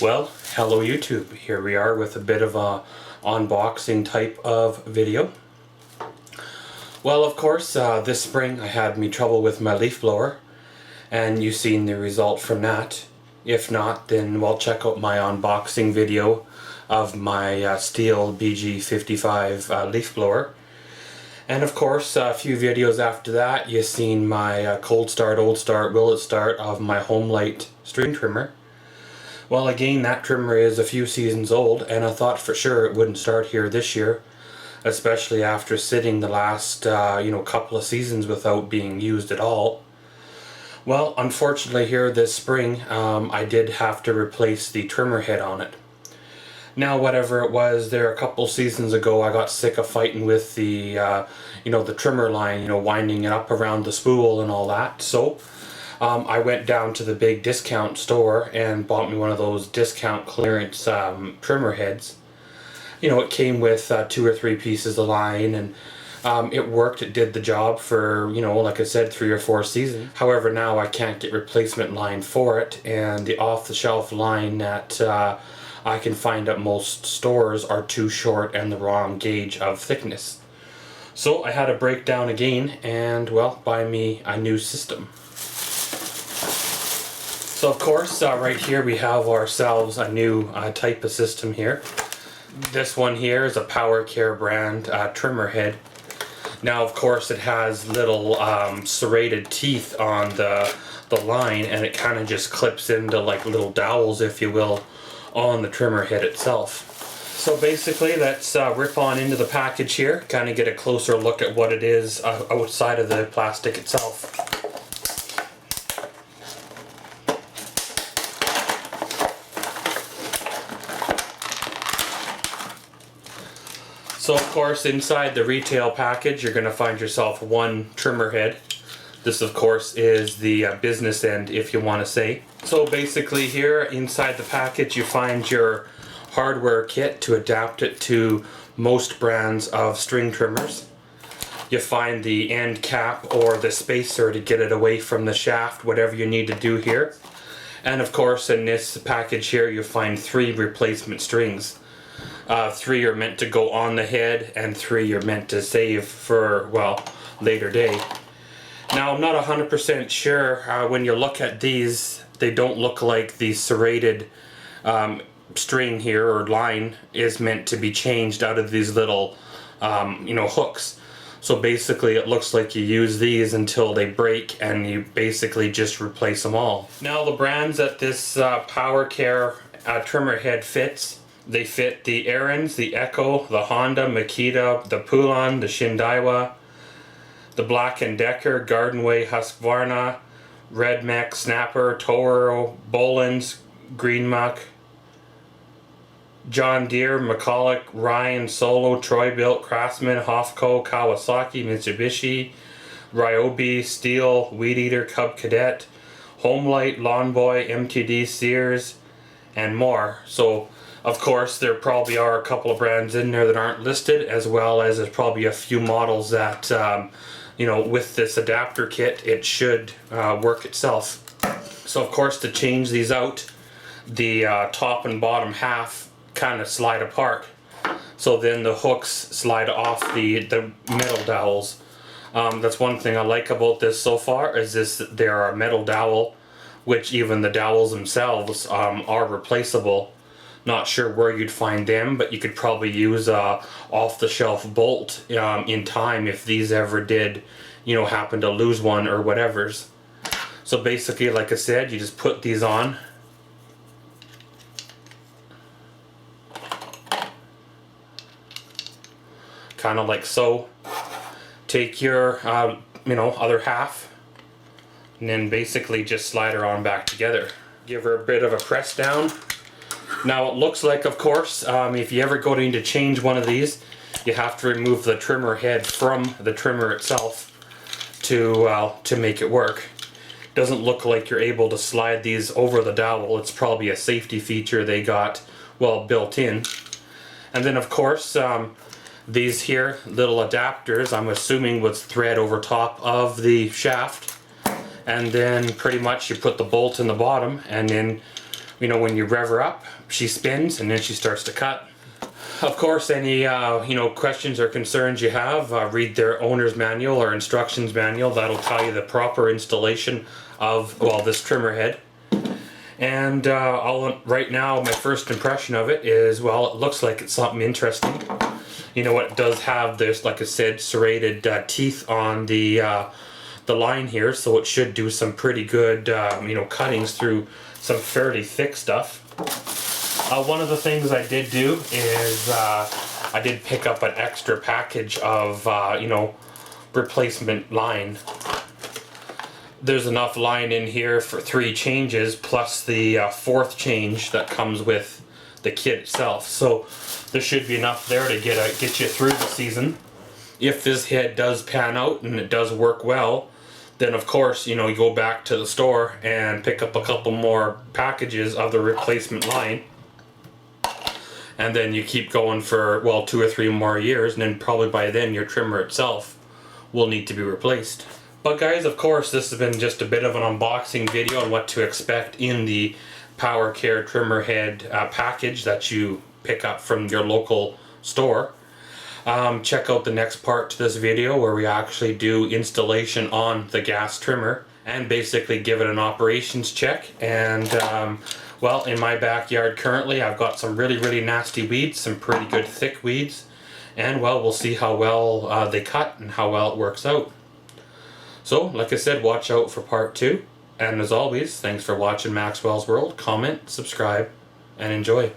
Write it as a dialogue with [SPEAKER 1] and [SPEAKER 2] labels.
[SPEAKER 1] Well, hello YouTube. Here we are with a bit of a unboxing type of video. Well, of course, this spring I had me trouble with my leaf blower, and you've seen the result from that. If not, then well, check out my unboxing video of my Stihl BG55 leaf blower. And of course, a few videos after that, you've seen my cold start, old start, will it start of my Homelight string trimmer. Well, again, that trimmer is a few seasons old, and I thought for sure it wouldn't start here this year, especially after sitting the last couple of seasons without being used at all. Well, unfortunately here this spring, I did have to replace the trimmer head on it. Now, whatever it was, there a couple seasons ago, I got sick of fighting with the the trimmer line, winding it up around the spool and all that. So I went down to the big discount store and bought me one of those discount clearance trimmer heads. It came with 2 or 3 pieces of line, and it worked. It did the job for, like I said, 3 or 4 seasons. However, now I can't get replacement line for it, and the off-the-shelf line that I can find at most stores are too short and the wrong gauge of thickness. So I had to break down again and, well, buy me a new system. So of course, right here we have ourselves a new type of system here. This one here is a PowerCare brand trimmer head. Now of course it has little serrated teeth on the line, and it kind of just clips into like little dowels, if you will, on the trimmer head itself. So basically, let's rip on into the package here, kind of get a closer look at what it is outside of the plastic itself. So of course, inside the retail package, you're going to find yourself one trimmer head. This of course is the business end, if you want to say. So basically here inside the package you find your hardware kit to adapt it to most brands of string trimmers. You find the end cap or the spacer to get it away from the shaft, whatever you need to do here. And of course in this package here you find 3 replacement strings. 3 are meant to go on the head, and 3 are meant to save for, well, later day. Now I'm not 100% sure, when you look at these, they don't look like the serrated string here or line is meant to be changed out of these little hooks. So basically it looks like you use these until they break and you basically just replace them all. Now the brands that this PowerCare trimmer head fits, they fit the Ariens, the Echo, the Honda, Makita, the Poulan, the Shindaiwa, the Black & Decker, Gardenway, Husqvarna, Red Mech, Snapper, Toro, Bolins, Greenmuck, John Deere, McCulloch, Ryan, Solo, Troy-Bilt, Craftsman, Hofco, Kawasaki, Mitsubishi, Ryobi, Stihl, Weed Eater, Cub Cadet, Homelight, Lawn Boy, MTD, Sears, and more. So of course there probably are a couple of brands in there that aren't listed, as well as there's probably a few models that with this adapter kit it should work itself. So of course, to change these out, the top and bottom half kind of slide apart, so then the hooks slide off the metal dowels. That's one thing I like about this so far, is this: there are metal dowel, which even the dowels themselves are replaceable. Not sure where you'd find them, but you could probably use a off-the-shelf bolt in time if these ever did, happen to lose one or whatever's. So basically, like I said, you just put these on. Kind of like so. Take your, other half, and then basically just slide her on back together. Give her a bit of a press down. Now it looks like, of course, if you ever go to need to change one of these, you have to remove the trimmer head from the trimmer itself to make it work. Doesn't look like you're able to slide these over the dowel. It's probably a safety feature they got, well, built in. And then of course, these here little adapters, I'm assuming, would thread over top of the shaft, and then pretty much you put the bolt in the bottom, and then You know, when you rev her up, she spins and then she starts to cut. Of course, any you know, questions or concerns you have, read their owner's manual or instructions manual. That'll tell you the proper installation of, well, this trimmer head. And right now, my first impression of it is, well, it looks like it's something interesting. You know, it does have this, like I said, serrated teeth on the line here, so it should do some pretty good, you know, cuttings through some fairly thick stuff. One of the things I did do is I did pick up an extra package of, you know, replacement line. There's enough line in here for 3 changes plus the 4th change that comes with the kit itself. So there should be enough there to get you through the season. If this head does pan out and it does work well, then of course, you know, you go back to the store and pick up a couple more packages of the replacement line. And then you keep going for, well, 2 or 3 more years, and then probably by then your trimmer itself will need to be replaced. But guys, of course, this has been just a bit of an unboxing video on what to expect in the powercare trimmer head package that you pick up from your local store. Check out the next part to this video where we actually do installation on the gas trimmer and basically give it an operations check. And well, in my backyard currently I've got some really nasty weeds, some pretty good thick weeds, and well, we'll see how well they cut and how well it works out. So like I said, watch out for part 2, and as always, thanks for watching Maxwell's World. Comment, subscribe, and enjoy.